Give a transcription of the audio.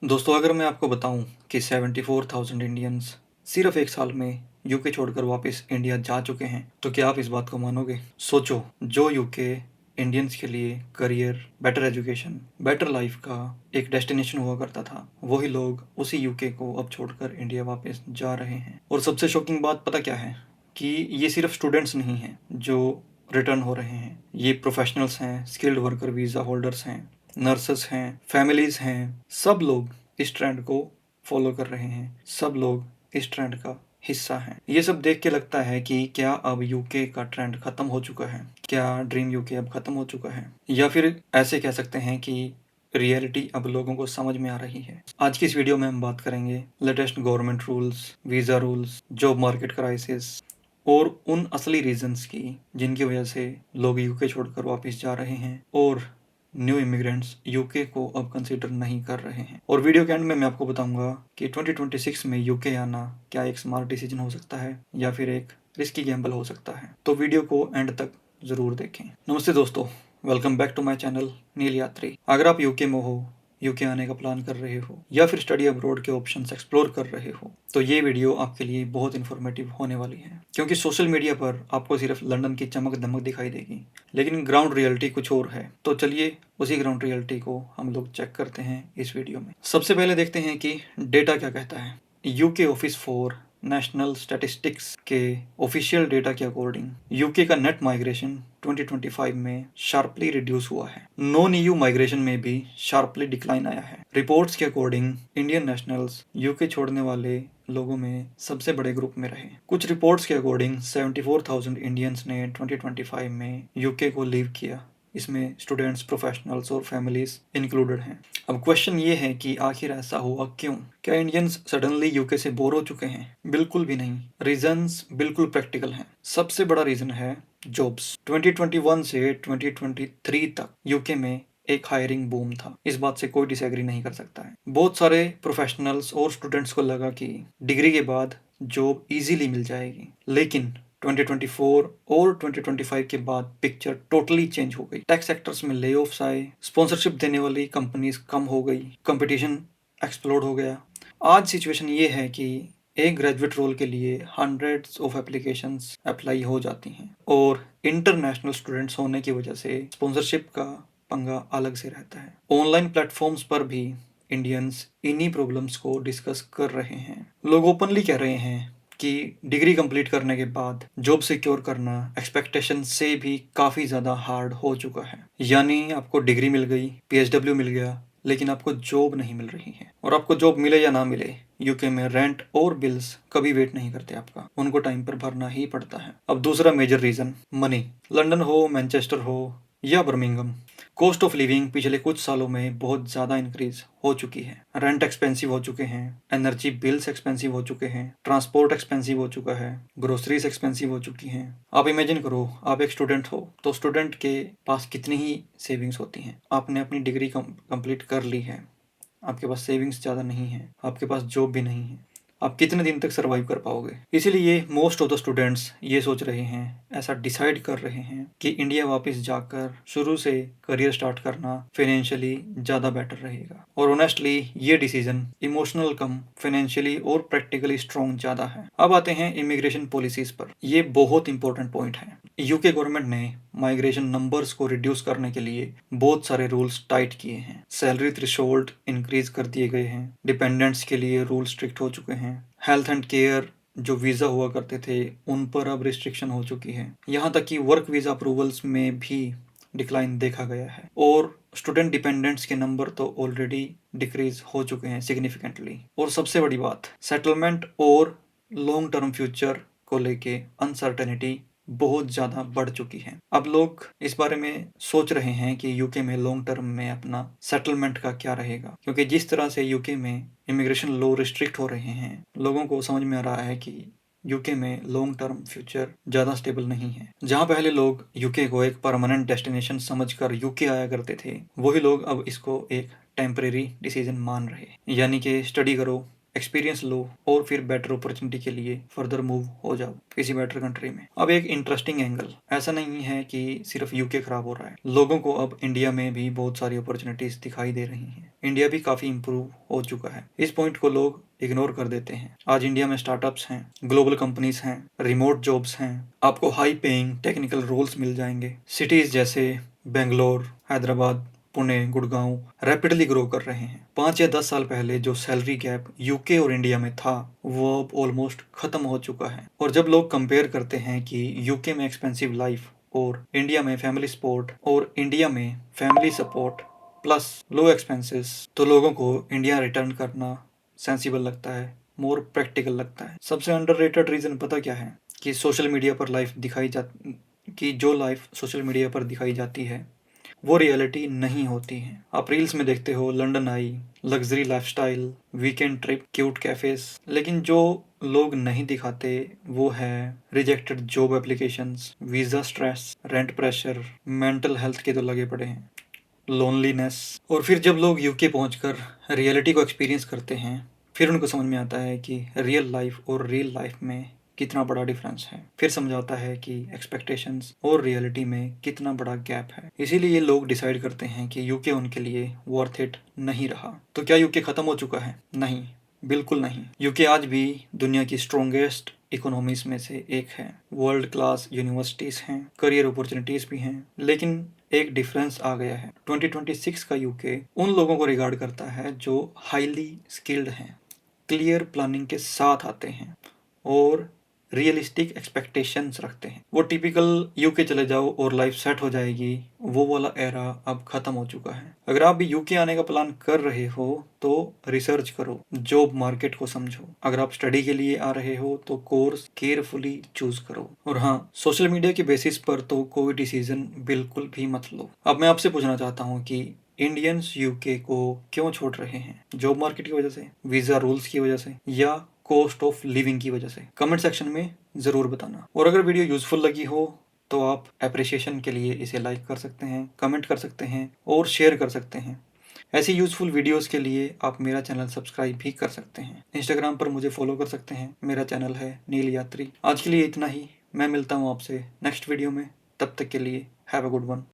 दोस्तों, अगर मैं आपको बताऊं कि 74,000 इंडियंस सिर्फ एक साल में यूके छोड़कर वापस इंडिया जा चुके हैं, तो क्या आप इस बात को मानोगे? सोचो, जो यूके इंडियंस के लिए career, better education, better life का एक डेस्टिनेशन हुआ करता था, वही लोग उसी यूके को अब छोड़कर इंडिया वापस जा रहे हैं। और सबसे शॉकिंग बात पता क्या है? कि ये सिर्फ स्टूडेंट्स नहीं हैं जो रिटर्न हो रहे हैं, ये प्रोफेशनल्स हैं, स्किल्ड वर्कर वीज़ा होल्डर्स हैं, नर्सेस हैं, फैमिलीज हैं। सब लोग इस ट्रेंड को फॉलो कर रहे हैं, सब लोग इस ट्रेंड का हिस्सा हैं। ये सब देख के लगता है कि क्या अब यूके का ट्रेंड खत्म हो चुका है? क्या ड्रीम यूके अब खत्म हो चुका है? या फिर ऐसे कह सकते हैं कि रियलिटी अब लोगों को समझ में आ रही है। आज की इस वीडियो में हम बात करेंगे latest government rules, visa rules, job market crisis और उन असली रीजंस की जिनकी वजह से लोग यूके छोड़कर वापस जा रहे हैं और न्यू इमिग्रेंट्स यूके को अब कंसिडर नहीं कर रहे हैं। और वीडियो के एंड में मैं आपको बताऊंगा कि 2026 में यूके आना क्या एक स्मार्ट डिसीजन हो सकता है या फिर एक रिस्की गैम्बल हो सकता है। तो वीडियो को एंड तक जरूर देखें। नमस्ते दोस्तों, welcome back to my channel Neel Yatri. अगर आप यूके में हो, यूके आने का प्लान कर रहे हो या फिर स्टडी अब्रॉड के ऑप्शंस एक्सप्लोर कर रहे हो, तो ये वीडियो आपके लिए बहुत इन्फॉर्मेटिव होने वाली है। क्योंकि सोशल मीडिया पर आपको सिर्फ लंदन की चमक दमक दिखाई देगी, लेकिन ग्राउंड रियलिटी कुछ और है। तो चलिए उसी ग्राउंड रियलिटी को हम लोग चेक करते हैं इस वीडियो में। सबसे पहले देखते हैं कि डेटा क्या कहता है। UK office for national statistics के ऑफिशियल डेटा के अकॉर्डिंग यूके का नेट माइग्रेशन 2025 में शार्पली रिड्यूस हुआ है। नॉन ईयू माइग्रेशन में भी शार्पली डिक्लाइन आया है। रिपोर्ट्स के अकॉर्डिंग इंडियन नेशनल्स यूके छोड़ने वाले लोगों में सबसे बड़े ग्रुप में रहे। कुछ रिपोर्ट्स के अकॉर्डिंग 74,000 इंडियंस ने 2025 में यूके को लीव किया। इसमें स्टूडेंट्स, प्रोफेशनल्स और फैमिलीज इंक्लूडेड हैं। अब क्वेश्चन ये है कि आखिर ऐसा हुआ क्यों? क्या इंडियंस सडनली यूके से बोर हो चुके हैं? बिल्कुल भी नहीं। रीजंस बिल्कुल प्रैक्टिकल हैं। सबसे बड़ा रीजन है जॉब्स। 2021 से 2023 तक यूके में एक हायरिंग बूम था। इस बात से कोई डिसएग्री नहीं कर सकता है। बहुत सारे प्रोफेशनल्स और स्टूडेंट्स को लगा कि डिग्री के बाद जॉब इजीली मिल जाएगी, लेकिन 2024 और 2025 के बाद पिक्चर टोटली चेंज हो गई। टेक सेक्टर्स में ले ऑफ्स आए, स्पॉन्सरशिप देने वाली कंपनीज कम हो गई, कंपटीशन एक्सप्लोड हो गया। आज सिचुएशन ये है कि एक ग्रेजुएट रोल के लिए हंड्रेड्स ऑफ एप्लीकेशंस अप्लाई हो जाती हैं और इंटरनेशनल स्टूडेंट्स होने की वजह से स्पॉन्सरशिप का पंगा अलग से रहता है। ऑनलाइन प्लेटफॉर्म्स पर भी इंडियंस इन्हीं प्रॉब्लम्स को डिस्कस कर रहे हैं। लोग ओपनली कह रहे हैं कि डिग्री कंप्लीट करने के बाद जॉब सिक्योर करना एक्सपेक्टेशन से भी काफ़ी ज़्यादा हार्ड हो चुका है। यानी आपको डिग्री मिल गई, पीएचडब्ल्यू मिल गया, लेकिन आपको जॉब नहीं मिल रही है। और आपको जॉब मिले या ना मिले, यूके में रेंट और बिल्स कभी वेट नहीं करते आपका, उनको टाइम पर भरना ही पड़ता है। अब दूसरा मेजर रीज़न मनी। लंदन हो, मैनचेस्टर हो या बर्मिंघम, कॉस्ट ऑफ लिविंग पिछले कुछ सालों में बहुत ज़्यादा इंक्रीज हो चुकी है। रेंट एक्सपेंसिव हो चुके हैं, एनर्जी बिल्स एक्सपेंसिव हो चुके हैं, ट्रांसपोर्ट एक्सपेंसिव हो चुका है, ग्रोसरीज एक्सपेंसिव हो चुकी हैं। आप इमेजिन करो, आप एक स्टूडेंट हो तो स्टूडेंट के पास कितनी ही सेविंग्स होती हैं। आपने अपनी डिग्री कंप्लीट कर ली है, आपके पास सेविंग्स ज़्यादा नहीं है, आपके पास जॉब भी नहीं है, आप कितने दिन तक सर्वाइव कर पाओगे? इसीलिए मोस्ट ऑफ द स्टूडेंट्स ये सोच रहे हैं, ऐसा डिसाइड कर रहे हैं कि इंडिया वापस जाकर शुरू से करियर स्टार्ट करना फाइनेंशियली ज़्यादा बेटर रहेगा। और ऑनेस्टली ये डिसीजन इमोशनल कम फाइनेंशियली और प्रैक्टिकली स्ट्रॉन्ग ज़्यादा है। अब आते हैं इमिग्रेशन पॉलिसीज पर। ये बहुत इंपॉर्टेंट पॉइंट है। यूके गवर्नमेंट ने माइग्रेशन नंबर्स को रिड्यूस करने के लिए बहुत सारे रूल्स टाइट किए हैं। सैलरी थ्रेशोल्ड इंक्रीज कर दिए गए हैं, डिपेंडेंट्स के लिए रूल स्ट्रिक्ट हो चुके हैं, हेल्थ एंड केयर जो वीज़ा हुआ करते थे उन पर अब रिस्ट्रिक्शन हो चुकी है। यहाँ तक कि वर्क वीज़ा अप्रूवल्स में भी डिक्लाइन देखा गया है और स्टूडेंट डिपेंडेंट्स के नंबर तो ऑलरेडी डिक्रीज हो चुके हैं सिग्निफिकेंटली। और सबसे बड़ी बात, सेटलमेंट और लॉन्ग टर्म फ्यूचर को लेके अनसर्टेनिटी बहुत ज़्यादा बढ़ चुकी है। अब लोग इस बारे में सोच रहे हैं कि यूके में लॉन्ग टर्म में अपना सेटलमेंट का क्या रहेगा, क्योंकि जिस तरह से यूके में इमिग्रेशन लॉ रिस्ट्रिक्ट हो रहे हैं, लोगों को समझ में आ रहा है कि यूके में लॉन्ग टर्म फ्यूचर ज़्यादा स्टेबल नहीं है। जहाँ पहले लोग यूके को एक परमानेंट डेस्टिनेशन समझकर यूके आया करते थे, वही लोग अब इसको एक टेम्परेरी डिसीजन मान रहे हैं। यानी कि स्टडी करो, एक्सपीरियंस लो और फिर बेटर अपॉर्चुनिटी के लिए फर्दर मूव हो जाओ किसी बेटर कंट्री में। अब एक इंटरेस्टिंग एंगल, ऐसा नहीं है कि सिर्फ यूके खराब हो रहा है, लोगों को अब इंडिया में भी बहुत सारी अपॉर्चुनिटीज दिखाई दे रही हैं। इंडिया भी काफी इंप्रूव हो चुका है, इस पॉइंट को लोग इग्नोर कर देते हैं। आज इंडिया में स्टार्टअप्स हैं, ग्लोबल कंपनीज हैं, रिमोट जॉब्स हैं, आपको हाई पेइंग टेक्निकल रोल्स मिल जाएंगे। सिटीज जैसे बेंगलोर, हैदराबाद, पुणे, गुड़गांव रैपिडली ग्रो कर रहे हैं। 5 या 10 साल पहले जो सैलरी गैप यूके और इंडिया में था वो अब ऑलमोस्ट खत्म हो चुका है। और जब लोग कंपेयर करते हैं कि यूके में एक्सपेंसिव लाइफ और इंडिया में फैमिली सपोर्ट और इंडिया में family support plus low expenses, तो लोगों को इंडिया रिटर्न करना सेंसिबल लगता है, मोर प्रैक्टिकल लगता है। सबसे अंडररेटेड रीजन पता क्या है? कि सोशल मीडिया पर लाइफ दिखाई जाती, कि जो लाइफ सोशल मीडिया पर दिखाई जाती है वो रियलिटी नहीं होती है। आप रील्स में देखते हो London eye, luxury lifestyle, weekend trip, cute cafes, लेकिन जो लोग नहीं दिखाते वो है rejected job applications, visa stress, rent pressure, mental health के तो लगे पड़े हैं, लोनलीनेस। और फिर जब लोग यूके पहुंचकर रियलिटी को एक्सपीरियंस करते हैं फिर उनको समझ में आता है कि रियल लाइफ और रियल लाइफ में कितना बड़ा डिफरेंस है। फिर समझ आता है कि एक्सपेक्टेशंस और रियलिटी में कितना बड़ा गैप है। इसीलिए ये लोग डिसाइड करते हैं कि यूके उनके लिए वर्थ इट नहीं रहा। तो क्या यूके खत्म हो चुका है? नहीं, बिल्कुल नहीं। यूके आज भी दुनिया की स्ट्रॉन्गेस्ट इकोनॉमीज में से एक है। वर्ल्ड क्लास यूनिवर्सिटीज हैं, करियर अपॉर्चुनिटीज भी हैं, लेकिन एक डिफरेंस आ गया है। 2026 का यूके उन लोगों को रिगार्ड करता है जो हाईली स्किल्ड हैं, क्लियर प्लानिंग के साथ आते हैं और रियलिस्टिक एक्सपेक्टेशंस रखते हैं। वो टिपिकल यूके चले जाओ और लाइफ सेट हो जाएगी, वो वाला एरा अब खत्म हो चुका है। अगर आप भी यूके आने का प्लान कर रहे हो तो रिसर्च करो, जॉब मार्केट को समझो। अगर आप स्टडी के लिए आ रहे हो तो कोर्स केयरफुली चूज करो। और हाँ, सोशल मीडिया के बेसिस पर तो कोई डिसीजन बिल्कुल भी मत लो। अब मैं आपसे पूछना चाहता हूँ कि इंडियंस यूके को क्यों छोड़ रहे हैं? जॉब मार्केट की वजह से, वीजा रूल्स की वजह से, या कॉस्ट ऑफ लिविंग की वजह से? कमेंट सेक्शन में ज़रूर बताना। और अगर वीडियो यूजफुल लगी हो तो आप अप्रिशिएशन के लिए इसे लाइक कर सकते हैं, कमेंट कर सकते हैं और शेयर कर सकते हैं। ऐसी यूजफुल वीडियोस के लिए आप मेरा चैनल सब्सक्राइब भी कर सकते हैं। इंस्टाग्राम पर मुझे फॉलो कर सकते हैं, मेरा चैनल है नील यात्री। आज के लिए इतना ही, मैं मिलता हूँ आपसे नेक्स्ट वीडियो में। तब तक के लिए हैव अ गुड वन।